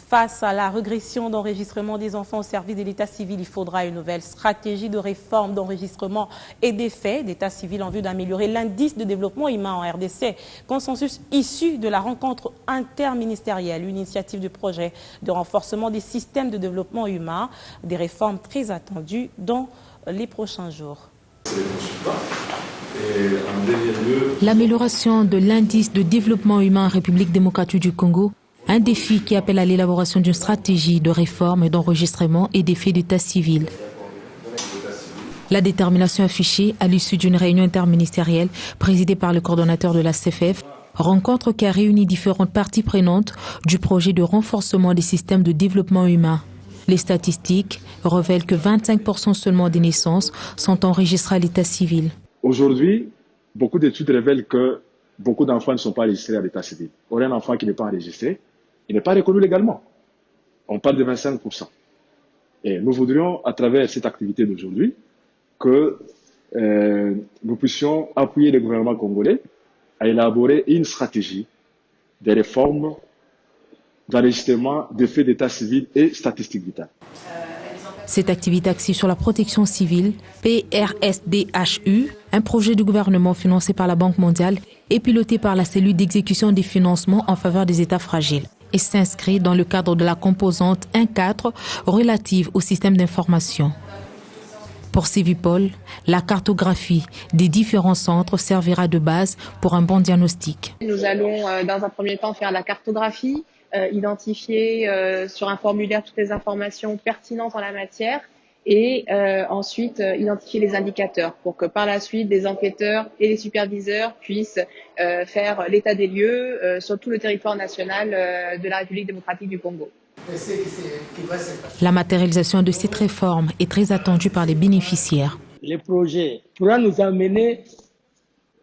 Face à la régression d'enregistrement des enfants au service de l'état civil, il faudra une nouvelle stratégie de réforme d'enregistrement et d'effet d'état civil en vue d'améliorer l'indice de développement humain en RDC. Consensus issu de la rencontre interministérielle, une initiative du projet de renforcement des systèmes de développement humain, des réformes très attendues dans les prochains jours. L'amélioration de l'indice de développement humain en République démocratique du Congo, un défi qui appelle à l'élaboration d'une stratégie de réforme et d'enregistrement et d'effet d'état civil. La détermination affichée à l'issue d'une réunion interministérielle présidée par le coordonnateur de la CFF, rencontre qui a réuni différentes parties prenantes du projet de renforcement des systèmes de développement humain. Les statistiques révèlent que 25% seulement des naissances sont enregistrées à l'état civil. Aujourd'hui, beaucoup d'études révèlent que beaucoup d'enfants ne sont pas enregistrés à l'état civil. Or, un enfant qui n'est pas enregistré, il n'est pas reconnu légalement. On parle de 25%. Et nous voudrions, à travers cette activité d'aujourd'hui, que nous puissions appuyer le gouvernement congolais à élaborer une stratégie de réforme d'enregistrement des faits d'état civil et statistiques vitales. Cette activité axée sur la protection civile, PRSDHU, un projet du gouvernement financé par la Banque mondiale et piloté par la cellule d'exécution des financements en faveur des États fragiles, et s'inscrit dans le cadre de la composante 1.4 relative au système d'information. Pour Civipol, la cartographie des différents centres servira de base pour un bon diagnostic. Nous allons dans un premier temps faire la cartographie, identifier sur un formulaire toutes les informations pertinentes en la matière et ensuite identifier les indicateurs pour que par la suite des enquêteurs et les superviseurs puissent faire l'état des lieux sur tout le territoire national de la République démocratique du Congo. La matérialisation de cette réforme est très attendue par les bénéficiaires. Le projet pourra nous amener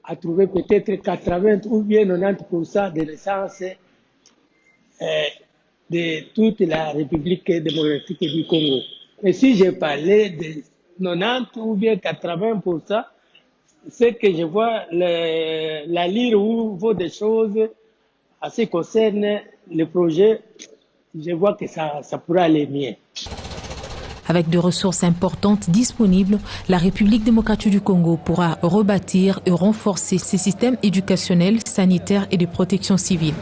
à trouver peut-être 80 ou bien 90% des naissances de toute la République démocratique du Congo. Et si je parlais de 90 ou bien 80%, c'est que je vois la lire où vaut des choses à ce qui concerne le projet. Je vois que ça pourra aller mieux. Avec des ressources importantes disponibles, la République démocratique du Congo pourra rebâtir et renforcer ses systèmes éducationnels, sanitaires et de protection civile.